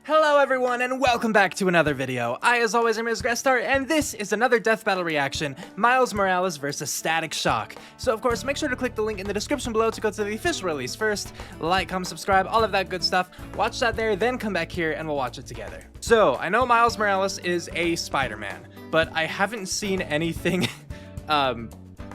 Hello everyone and welcome back to another video. As always, I'm Grestar and this is another death battle reaction, Miles Morales versus Static Shock. So of course, make sure to click the link in the description below to go to the official release first. Like, comment, subscribe, all of that good stuff. Watch that there, then come back here and we'll watch it together. So, I know Miles Morales is a Spider-Man, but I haven't seen anything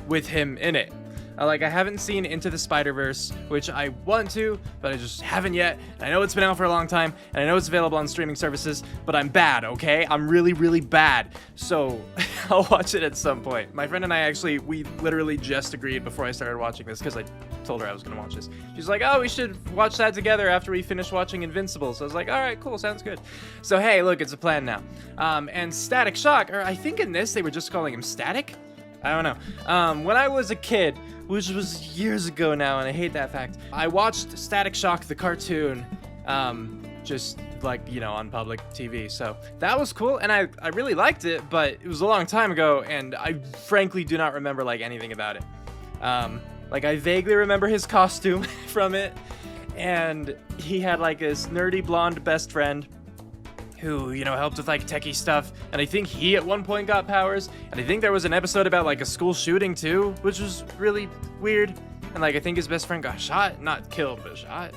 with him in it. I haven't seen Into the Spider-Verse, which I want to, but I just haven't yet. And I know it's been out for a long time, and I know it's available on streaming services, but I'm bad, okay? I'm really, really bad. So, I'll watch it at some point. My friend and I we literally just agreed before I started watching this, because I told her I was going to watch this. She's like, oh, we should watch that together after we finish watching Invincible. So I was like, all right, cool, sounds good. So, hey, look, it's a plan now. And Static Shock, or I think in this they were just calling him Static? I don't know. When I was a kid, which was years ago now, and I hate that fact, I watched Static Shock the cartoon, just on public TV. So that was cool, and I really liked it, but it was a long time ago, and I frankly do not remember anything about it. I vaguely remember his costume from it, and he had this nerdy blonde best friend who, helped with techie stuff, and I think he at one point got powers, and I think there was an episode about a school shooting too, which was really weird, and I think his best friend got shot, not killed, but shot.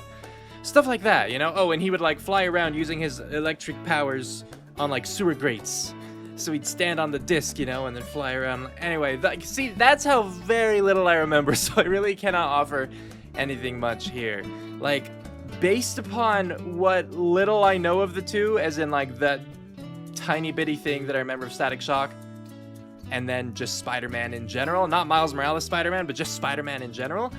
Stuff like that, Oh, and he would fly around using his electric powers on sewer grates. So he'd stand on the disc, and then fly around. Anyway, see, that's how very little I remember, so I really cannot offer anything much here. Based upon what little I know of the two, as in that tiny bitty thing that I remember of Static Shock, and then just Spider-Man in general, not Miles Morales Spider-Man, but just Spider-Man in general,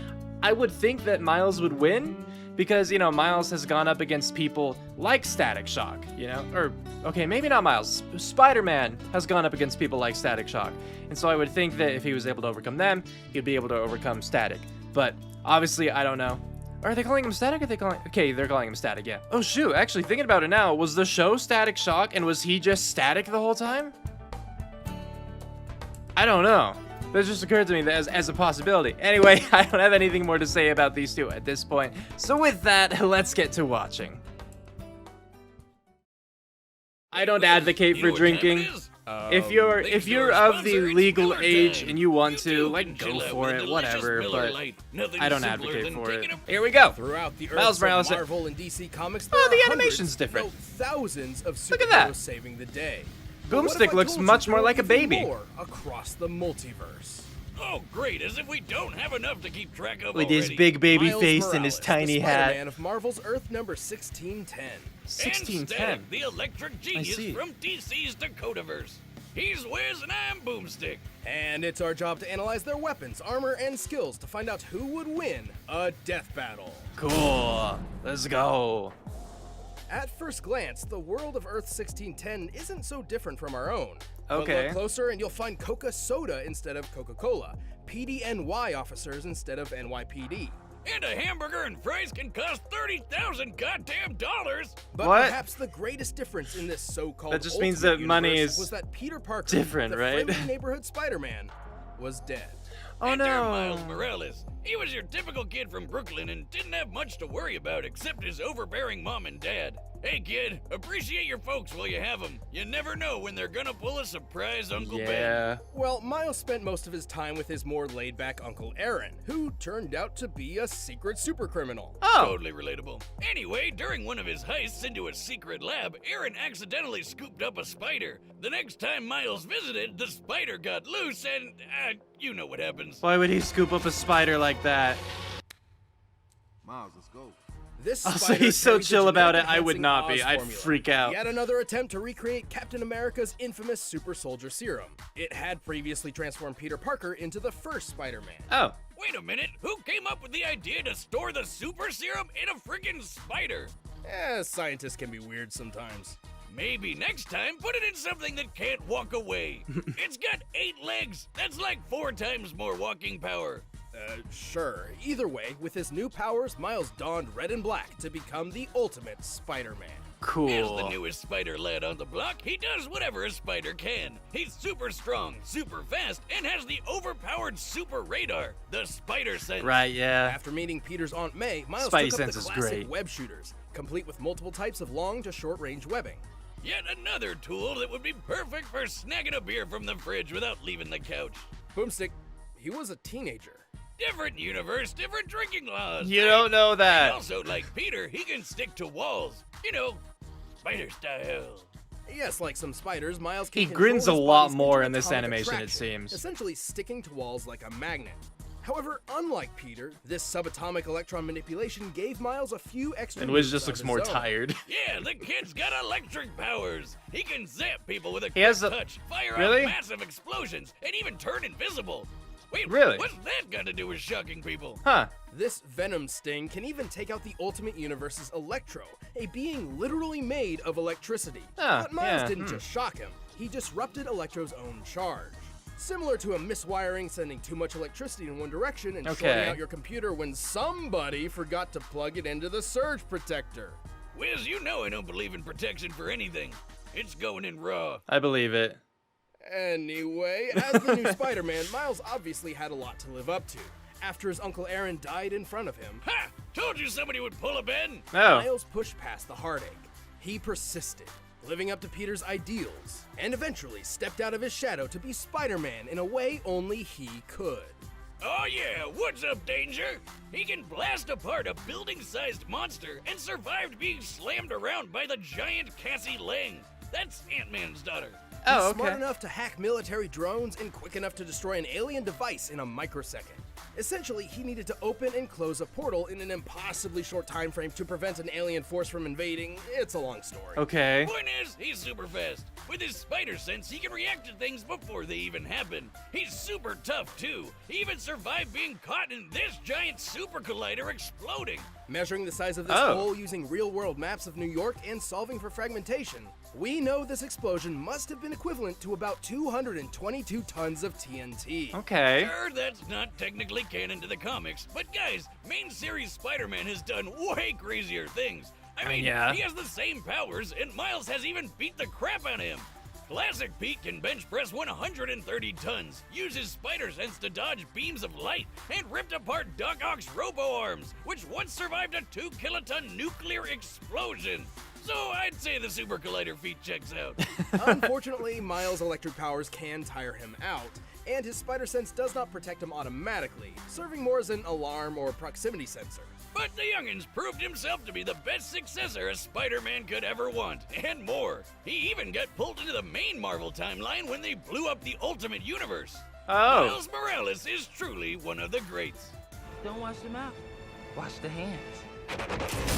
I would think that Miles would win, because, Miles has gone up against people like Static Shock, or, okay, maybe not Miles, Spider-Man has gone up against people like Static Shock, and so I would think that if he was able to overcome them, he'd be able to overcome Static, but obviously, I don't know. Are they calling him Static? Okay, they're calling him Static, yeah. Oh shoot, actually thinking about it now, was the show Static Shock and was he just Static the whole time? I don't know. That just occurred to me as a possibility. Anyway, I don't have anything more to say about these two at this point. So with that, let's get to watching. I don't advocate for drinking. If you're of the legal age and you want to, go for it, whatever, but I don't advocate for it. Here we go. Throughout the Miles Morales. Marvel and DC Comics, oh, the animation's different. Thousands of Look at that. superheroes saving the day. Boomstick looks much more like a baby. More across the multiverse. Oh, great, as if we don't have enough to keep track of With already. his big baby Miles face Morales, and his tiny the hat. Spider-Man of Marvel's Earth number 1610. 1610. And the electric genius from DC's Dakotaverse. He's Wiz and I'm Boomstick. And it's our job to analyze their weapons, armor, and skills to find out who would win a death battle. Cool. Let's go. At first glance, the world of Earth 1610 isn't so different from our own. Okay. But look closer and you'll find Coca-Soda instead of Coca-Cola, PDNY officers instead of NYPD. And a hamburger and fries can cost $30,000 goddamn dollars. But what? Perhaps the greatest difference in this so-called That just means that money is was that Peter Parker, different, the right? friendly neighborhood Spider-Man, was dead. Oh Enter no. Miles Morales. He was your typical kid from Brooklyn and didn't have much to worry about except his overbearing mom and dad. Hey kid, appreciate your folks while you have them. You never know when they're gonna pull a surprise Uncle Ben. Yeah. Well, Miles spent most of his time with his more laid-back Uncle Aaron, who turned out to be a secret supercriminal. Oh. Totally relatable. Anyway, during one of his heists into a secret lab, Aaron accidentally scooped up a spider. The next time Miles visited, the spider got loose and, you know what happens. Why would he scoop up a spider like that? Miles, let's go. This Also, spider he's so carries the chill about it, I genetic would not be. enhancing I'd Oz formula. freak out. Yet another attempt to recreate Captain America's infamous super soldier serum. It had previously transformed Peter Parker into the first Spider-Man. Oh. Wait a minute, who came up with the idea to store the super serum in a friggin' spider? Scientists can be weird sometimes. Maybe next time, put it in something that can't walk away. It's got 8 legs. That's like 4 times more walking power. Sure. Either way, with his new powers, Miles donned red and black to become the ultimate Spider-Man. Cool. As the newest spider lad on the block, he does whatever a spider can. He's super strong, super fast, and has the overpowered super radar, the spider sense. Right, yeah. After meeting Peter's Aunt May, Miles Spidey took up sense the is classic great. web shooters, complete with multiple types of long to short range webbing. Yet another tool that would be perfect for snagging a beer from the fridge without leaving the couch. Boomstick, he was a teenager. Different universe, different drinking laws. You don't know And that. also, like Peter, he can stick to walls. You know, spider style. Yes, like some spiders, Miles can He control grins a his lot body's more in into this atomic animation, it attraction, seems. essentially sticking to walls like a magnet. However, unlike Peter, this subatomic electron manipulation gave Miles a few extra And Wiz moves just of looks his more own. tired. Yeah, the kid's got electric powers. He can zap people with a He has quick a- touch, fire Really? out massive explosions, and even turn invisible. Wait, Really? what's that got to do with shocking people? Huh. This Venom Sting can even take out the Ultimate Universe's Electro, a being literally made of electricity. Ah, But Miles yeah, didn't just shock him, he disrupted Electro's own charge. Similar to a miswiring sending too much electricity in one direction and shorting Okay. out your computer when somebody forgot to plug it into the surge protector. Wiz, you know I don't believe in protection for anything. It's going in raw. I believe it. Anyway, as the new Spider-Man, Miles obviously had a lot to live up to. After his Uncle Aaron died in front of him, Ha! Told you somebody would pull a Ben. Oh. Miles pushed past the heartache. He persisted, living up to Peter's ideals, and eventually stepped out of his shadow to be Spider-Man in a way only he could. Oh yeah, what's up, Danger? He can blast apart a building-sized monster and survived being slammed around by the giant Cassie Lang. That's Ant-Man's daughter. Oh, He's smart okay. enough to hack military drones and quick enough to destroy an alien device in a microsecond. Essentially, he needed to open and close a portal in an impossibly short time frame to prevent an alien force from invading. It's a long story. Okay. Point is, he's super fast. With his spider sense, he can react to things before they even happen. He's super tough, too. He even survived being caught in this giant super collider exploding. Measuring the size of this Oh. hole using real-world maps of New York and solving for fragmentation, we know this explosion must have been equivalent to about 222 tons of TNT. Okay. Sure, that's not technically canon to the comics, but guys, main series Spider-Man has done way crazier things. I mean, Yeah. he has the same powers, and Miles has even beat the crap out of him. Classic Pete can bench press 130 tons, uses spider sense to dodge beams of light, and ripped apart Doc Ock's robo-arms, which once survived a 2-kiloton nuclear explosion. So I'd say the Super Collider feat checks out. Unfortunately, Miles' electric powers can tire him out, and his spider sense does not protect him automatically, serving more as an alarm or proximity sensor. But the youngins proved himself to be the best successor a Spider-Man could ever want, and more. He even got pulled into the main Marvel timeline when they blew up the Ultimate Universe. Oh. Miles Morales is truly one of the greats. Don't wash the mouth. Wash the hands.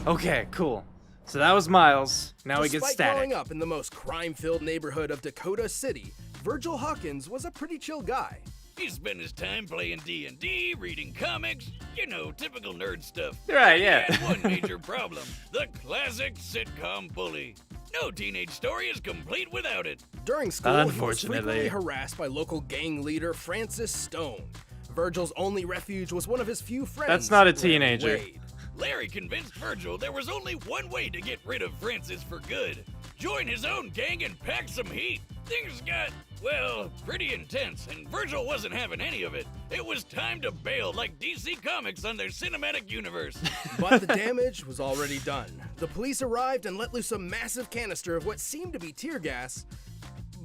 Okay, cool. So that was Miles. Now we get Despite growing Static. up in the most crime-filled neighborhood of Dakota City, Virgil Hawkins was a pretty chill guy. He spent his time playing D&D, reading comics, you know, typical nerd stuff. Right, But he yeah. had one major problem, the classic sitcom bully. No teenage story is complete without it. During school, he was Unfortunately. frequently harassed by local gang leader Francis Stone. Virgil's only refuge was one of his few friends. That's not a Larry teenager. Wade. Larry convinced Virgil there was only one way to get rid of Francis for good. Join his own gang and pack some heat. Things got, well, pretty intense, and Virgil wasn't having any of it. It was time to bail like DC Comics on their cinematic universe. But the damage was already done. The police arrived and let loose a massive canister of what seemed to be tear gas,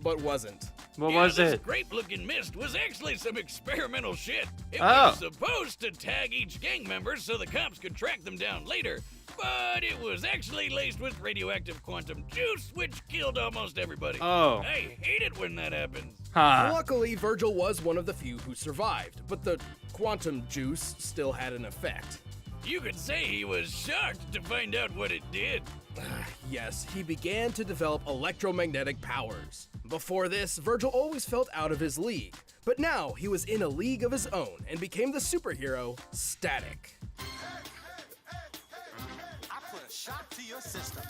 but wasn't. What Yeah, was this it? grape-looking mist was actually some experimental shit. It Oh. was supposed to tag each gang member so the cops could track them down later, but it was actually laced with radioactive quantum juice, which killed almost everybody. Oh. I hate it when that happens. Huh. Luckily, Virgil was one of the few who survived, but the quantum juice still had an effect. You could say he was shocked to find out what it did. Yes, he began to develop electromagnetic powers. Before this, Virgil always felt out of his league, but now he was in a league of his own and became the superhero Static. I put a shock to your system.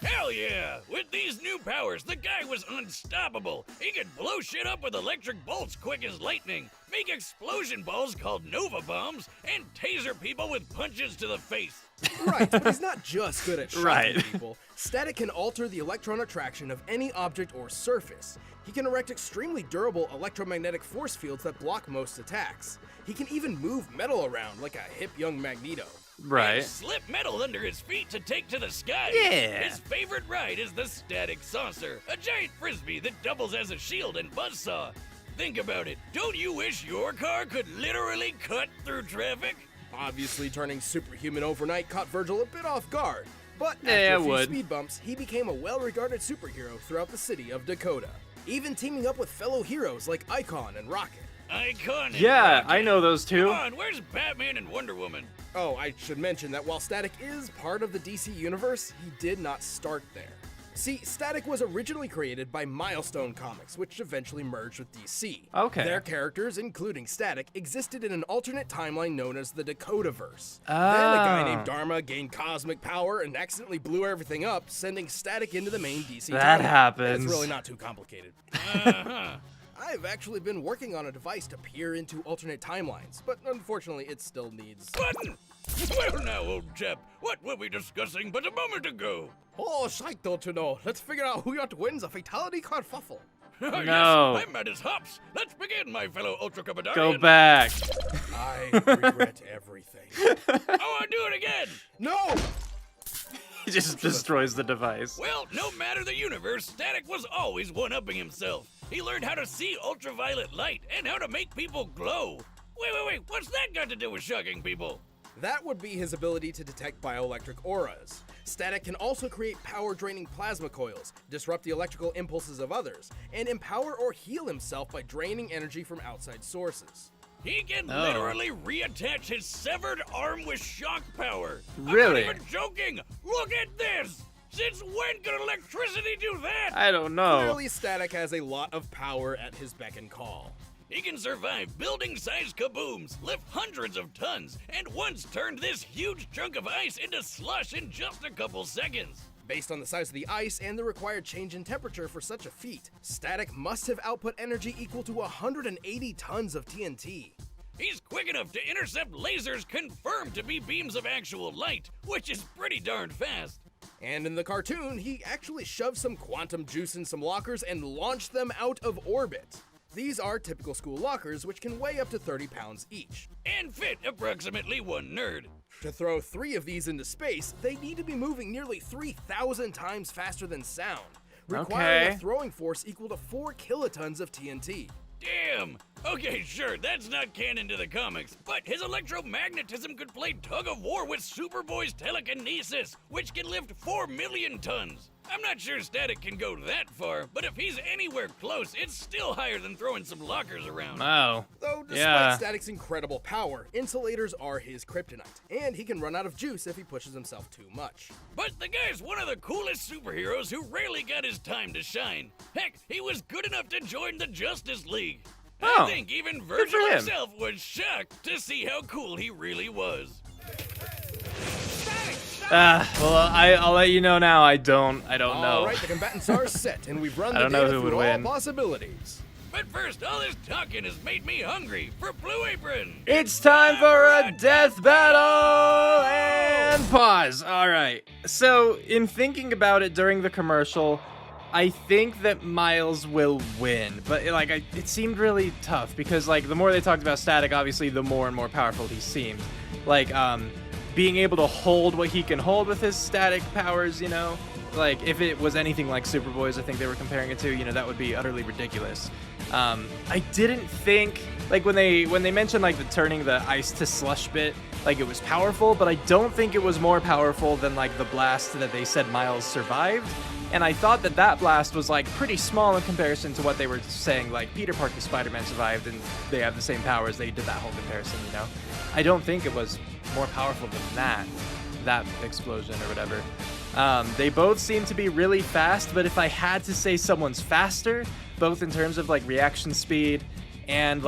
Hell yeah! With these new powers, the guy was unstoppable. He could blow shit up with electric bolts quick as lightning, make explosion balls called Nova Bombs, and taser people with punches to the face. Right, but he's not just good at shocking Right. people. Static can alter the electron attraction of any object or surface. He can erect extremely durable electromagnetic force fields that block most attacks. He can even move metal around like a hip young Magneto. Right. and slip metal under his feet to take to the sky. Yeah. His favorite ride is the Static Saucer, a giant frisbee that doubles as a shield and buzzsaw. Think about it. Don't you wish your car could literally cut through traffic? Obviously, turning superhuman overnight caught Virgil a bit off guard, but Yeah, after it a few would. speed bumps, he became a well-regarded superhero throughout the city of Dakota, even teaming up with fellow heroes like Icon and Rocket. Icon and Yeah, Rocket. I know those two. Come on, where's Batman and Wonder Woman? Oh, I should mention that while Static is part of the DC universe, he did not start there. See, Static was originally created by Milestone Comics, which eventually merged with DC. Okay. Their characters, including Static, existed in an alternate timeline known as the Dakotaverse. Then a Ah. guy named Dharma gained cosmic power and accidentally blew everything up, sending Static into the main DC That timeline. happens. It's really not too complicated. Uh-huh. I've actually been working on a device to peer into alternate timelines, but unfortunately it still needs... Button! Well now, old chap, what were we discussing but a moment ago? Oh, shite, don't you know? Let's figure out who wins a fatality kerfuffle. Oh, No. Yes, I'm mad as hops. Let's begin, my fellow Ultra Cupidarian. Go back. I regret everything. Oh, I'll do it again! No! He just destroys the device. Well, no matter the universe, Static was always one-upping himself. He learned how to see ultraviolet light and how to make people glow. Wait, what's that got to do with shocking people? That would be his ability to detect bioelectric auras. Static can also create power-draining plasma coils, disrupt the electrical impulses of others, and empower or heal himself by draining energy from outside sources. He can Oh. literally reattach his severed arm with shock power. Really? I'm not even joking. Look at this. Since when could electricity do that? I don't know. Clearly, Static has a lot of power at his beck and call. He can survive building-sized kabooms, lift hundreds of tons, and once turned this huge chunk of ice into slush in just a couple seconds. Based on the size of the ice and the required change in temperature for such a feat, Static must have output energy equal to 180 tons of TNT. He's quick enough to intercept lasers confirmed to be beams of actual light, which is pretty darn fast. And in the cartoon, he actually shoved some quantum juice in some lockers and launched them out of orbit. These are typical school lockers, which can weigh up to 30 pounds each. And fit approximately one nerd. To throw 3 of these into space, they need to be moving nearly 3,000 times faster than sound, requiring Okay. a throwing force equal to 4 kilotons of TNT. Damn! Okay, sure, that's not canon to the comics, but his electromagnetism could play tug of war with Superboy's telekinesis, which can lift 4 million tons. I'm not sure Static can go that far, but if he's anywhere close, it's still higher than throwing some lockers around. Oh. Though, despite Yeah. Static's incredible power, insulators are his kryptonite, and he can run out of juice if he pushes himself too much. But the guy's one of the coolest superheroes who rarely got his time to shine. Heck, he was good enough to join the Justice League. Oh, I think even for Virgil him. himself was shocked to see how cool he really was. Well, I'll let you know now. I don't know. All right, the combatants are set, and we've run I the don't know data who would through all win. possibilities. But first, all this talking has made me hungry for Blue Apron. It's time for a death battle! And pause. All right. So, in thinking about it during the commercial, I think that Miles will win. But, it seemed really tough because, the more they talked about Static, obviously, the more and more powerful he seemed. Being able to hold what he can hold with his static powers, if it was anything like Superboy's, I think they were comparing it to, that would be utterly ridiculous. I didn't think, when they mentioned, the turning the ice to slush bit, it was powerful, but I don't think it was more powerful than, the blast that they said Miles survived. And I thought that blast was, pretty small in comparison to what they were saying, Peter Parker Spider-Man survived and they have the same powers. They did that whole comparison, I don't think it was more powerful than that explosion or whatever. They both seem to be really fast, but if I had to say someone's faster, both in terms of reaction speed and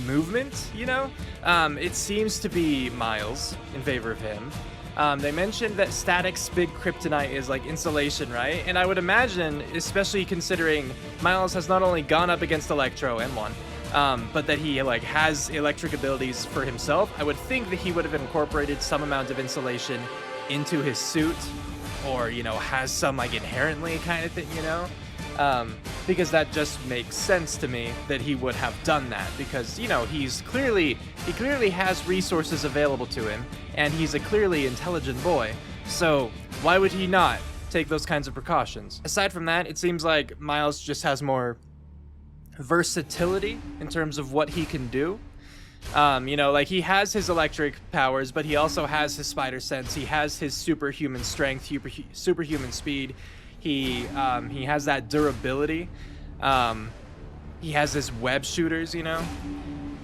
movement, it seems to be Miles in favor of him. They mentioned that Static's big kryptonite is insulation, right? And I would imagine, especially considering Miles has not only gone up against Electro and won, but that he has electric abilities for himself. I would think that he would have incorporated some amount of insulation into his suit, or has some inherently kind of thing, because that just makes sense to me that he would have done that, because, you know, he clearly has resources available to him, and he's a clearly intelligent boy, so why would he not take those kinds of precautions? Aside from that, it seems like Miles just has more versatility in terms of what he can do. You know, like, he has his electric powers, but he also has his spider sense. He has his superhuman strength, superhuman speed. He has that durability. He has his web shooters, you know.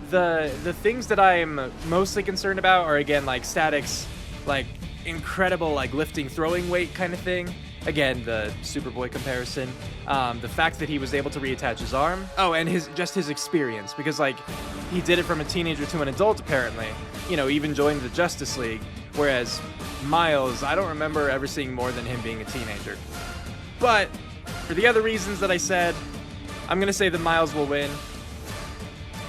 The things that I'm mostly concerned about are, again, like, Static's, like, incredible, like, lifting, throwing weight kind of thing. Again, the Superboy comparison. The fact that he was able to reattach his arm. Oh, and his experience, because, like, he did it from a teenager to an adult, apparently. You know, even joined the Justice League. Whereas Miles, I don't remember ever seeing more than him being a teenager. But for the other reasons that I said, I'm gonna say that Miles will win.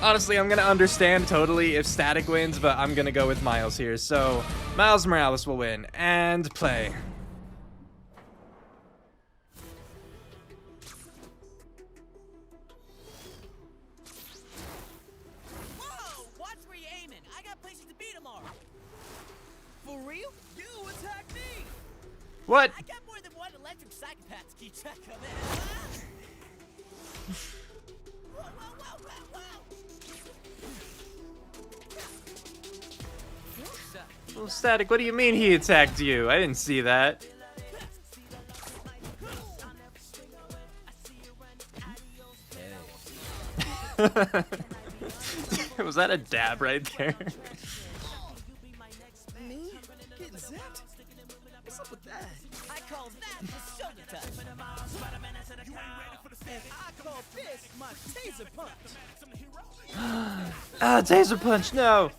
Honestly, I'm gonna understand totally if Static wins, but I'm gonna go with Miles here. So Miles Morales will win. And play. Whoa! Watch where you're aiming. I got places to be tomorrow. For real? You attack me! What? I got more than one electric psychopath to keep track of. Whoa, whoa, whoa, whoa, whoa! Well, Static, what do you mean he attacked you? I didn't see that. Was that a dab right there? Me? Getting zapped? What's up with that? I call that the shoulder touch. And I call this my taser punch. Ah, taser punch, no!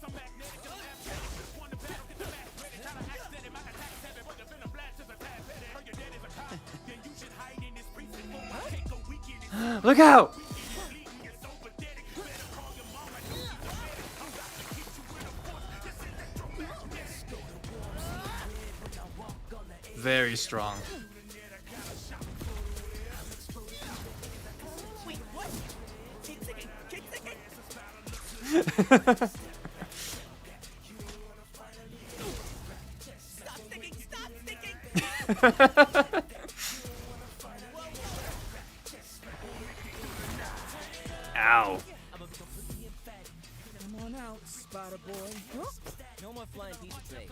Look out! Very strong. Wait, what? Keep thinking, keep thinking. Stop thinking, stop thinking. Ow. Come on out, Spider Boy. Huh? No more flying pizza trays.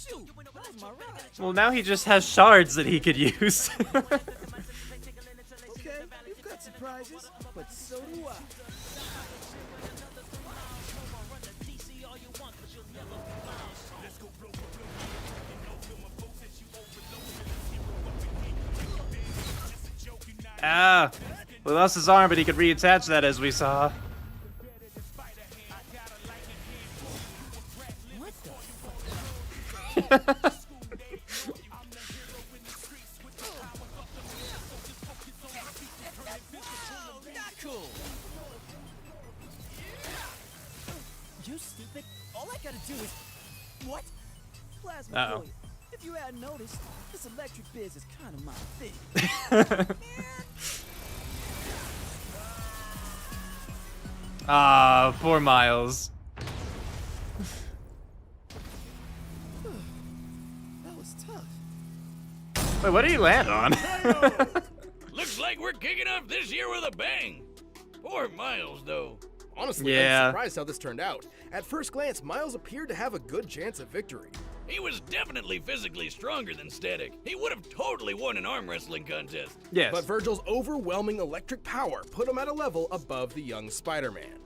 Shoot, that was my ride. Well, now he just has shards that he could use. Okay, you've got surprises, but so do I. Ah. Well, he lost his arm, but he could reattach that, as we saw. What the Oh, not cool. You stupid. All I gotta do is... What? Plasma Uh-oh. Boy, if you hadn't noticed, this electric biz is kind of my thing. Ah, poor Miles. That was tough. Wait, what did he land on? Looks like we're kicking off this year with a bang. Poor Miles, though. Honestly, Yeah. I'm surprised how this turned out. At first glance, Miles appeared to have a good chance of victory. He was definitely physically stronger than Static. He would have totally won an arm wrestling contest. Yes. But Virgil's overwhelming electric power put him at a level above the young Spider-Man.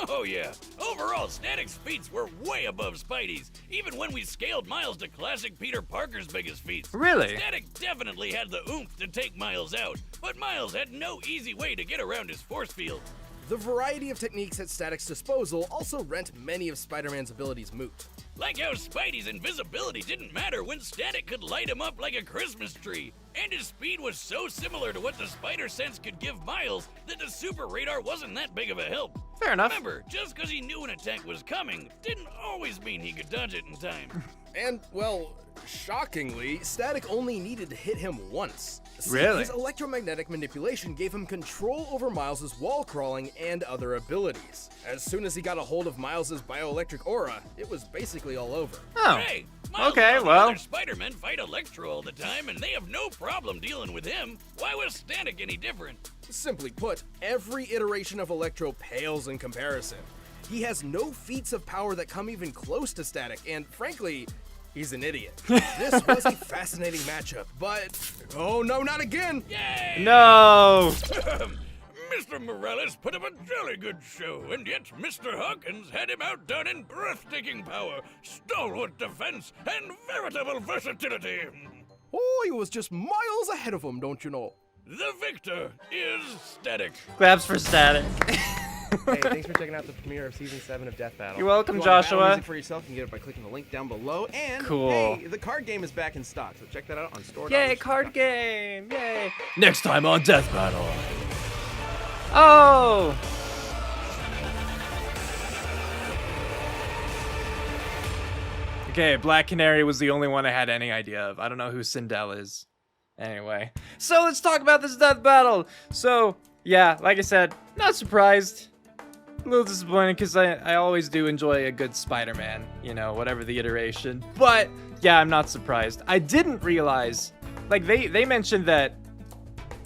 Oh yeah. Overall, Static's feats were way above Spidey's, even when we scaled Miles to classic Peter Parker's biggest feats. Really? Static definitely had the oomph to take Miles out, but Miles had no easy way to get around his force field. The variety of techniques at Static's disposal also rent many of Spider-Man's abilities moot. Like how Spidey's invisibility didn't matter when Static could light him up like a Christmas tree. And his speed was so similar to what the spider sense could give Miles that the super radar wasn't that big of a help. Fair enough. Remember, just because he knew an attack was coming didn't always mean he could dodge it in time. And, well, shockingly, Static only needed to hit him once. See, Really? His electromagnetic manipulation gave him control over Miles' wall crawling and other abilities. As soon as he got a hold of Miles' bioelectric aura, it was basically all over. Oh. Hey, Miles Okay, and well. other Spider-Men fight Electro all the time, and they have no problem dealing with him. Why was Static any different? Simply put, every iteration of Electro pales in comparison. He has no feats of power that come even close to Static, and frankly, he's an idiot. This was a fascinating matchup, but oh no, not again! Yay! No. Mr. Morales put up a jolly good show, and yet Mr. Hawkins had him outdone in breathtaking power, stalwart defense, and veritable versatility. Oh, he was just miles ahead of him, don't you know? The victor is Static. Claps for Static. Hey, thanks for checking out the premiere of Season 7 of Death Battle. You're welcome, If you want battle Joshua. music for yourself, you can get it by clicking the link down below. And, Cool. hey, the card game is back in stock, so check that out on store. Yay, card game! Yay! Next time on Death Battle. Oh! Okay, Black Canary was the only one I had any idea of. I don't know who Sindel is. Anyway, so let's talk about this Death Battle. So, yeah, like I said, not surprised. A little disappointed because I always do enjoy a good Spider-Man, you know, whatever the iteration. But, yeah, I'm not surprised. I didn't realize, like, they mentioned that,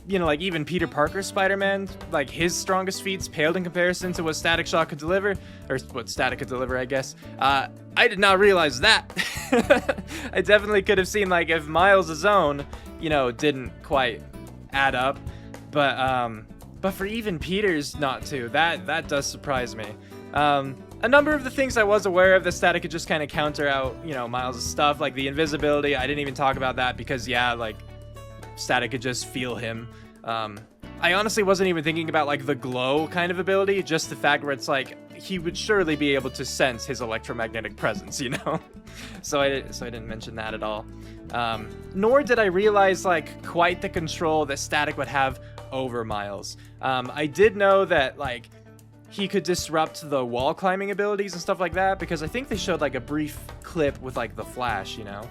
you know, like, even Peter Parker's Spider-Man, like, his strongest feats paled in comparison to what Static Shock could deliver, or what Static could deliver, I guess. I did not realize that. I definitely could have seen, like, if Miles' own, you know, didn't quite add up, but for even Peter's not to, that does surprise me. A number of the things I was aware of that Static could just kind of counter out, you know, Miles' stuff, like the invisibility. I didn't even talk about that because, yeah, like, Static could just feel him. I honestly wasn't even thinking about, like, the glow kind of ability, just the fact where it's like, he would surely be able to sense his electromagnetic presence, you know? So I didn't mention that at all. Nor did I realize, like, quite the control that Static would have over Miles. I did know that, like, he could disrupt the wall climbing abilities and stuff like that, because I think they showed, like, a brief clip with, like, the Flash, you know?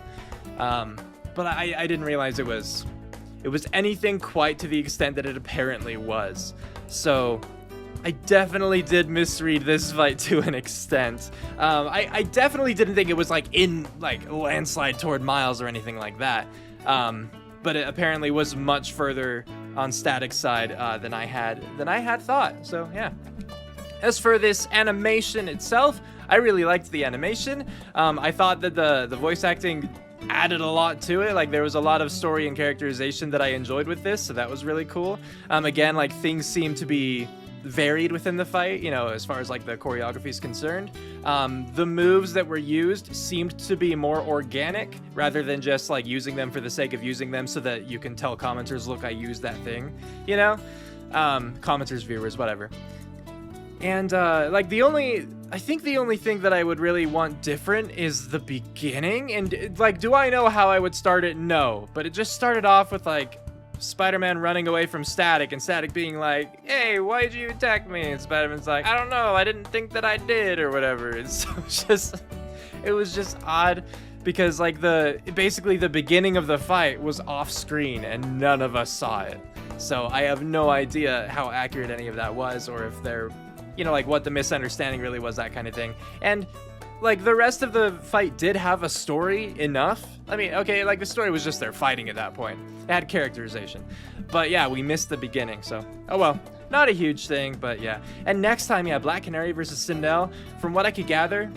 But I didn't realize it was anything quite to the extent that it apparently was. So I definitely did misread this fight to an extent. I definitely didn't think it was like in like landslide toward Miles or anything like that. But it apparently was much further on Static's side than I had thought. So yeah. As for this animation itself, I really liked the animation. I thought that the voice acting added a lot to it. Like, there was a lot of story and characterization that I enjoyed with this, so that was really cool. Again, like, things seem to be varied within the fight, you know, as far as like the choreography is concerned. The moves that were used seemed to be more organic rather than just like using them for the sake of using them so that you can tell commenters, look, I used that thing, you know? Commenters, viewers, whatever. And like I think the only thing that I would really want different is the beginning. And like, do I know how I would start it? No, but it just started off with like Spider-Man running away from Static and Static being like, hey, why'd you attack me? And Spider-Man's like, I don't know, I didn't think that I did, or whatever. And so it was just odd because like basically the beginning of the fight was off screen and none of us saw it. So I have no idea how accurate any of that was, or if they're, you know, like what the misunderstanding really was, that kind of thing. And like the rest of the fight did have a story enough. I mean, okay, like the story was just they're fighting at that point. It had characterization. But yeah, we missed the beginning, so oh well. Not a huge thing, but yeah. And next time, yeah, Black Canary versus Sindel. From what I could gather,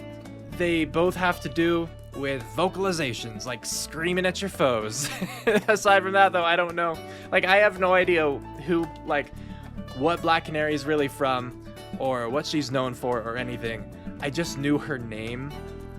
they both have to do with vocalizations, like screaming at your foes. Aside from that, though, I don't know. Like, I have no idea who, like, what Black Canary is really from, or what she's known for, or anything. I just knew her name.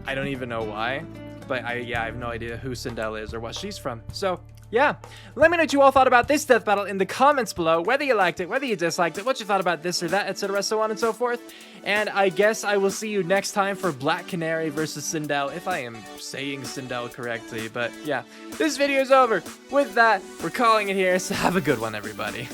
I don't even know why. But I have no idea who Sindel is or what she's from. So, yeah. Let me know what you all thought about this death battle in the comments below. Whether you liked it, whether you disliked it, what you thought about this or that, etc., so on and so forth. And I guess I will see you next time for Black Canary versus Sindel, if I am saying Sindel correctly. But yeah, this video is over. With that, we're calling it here, so have a good one, everybody.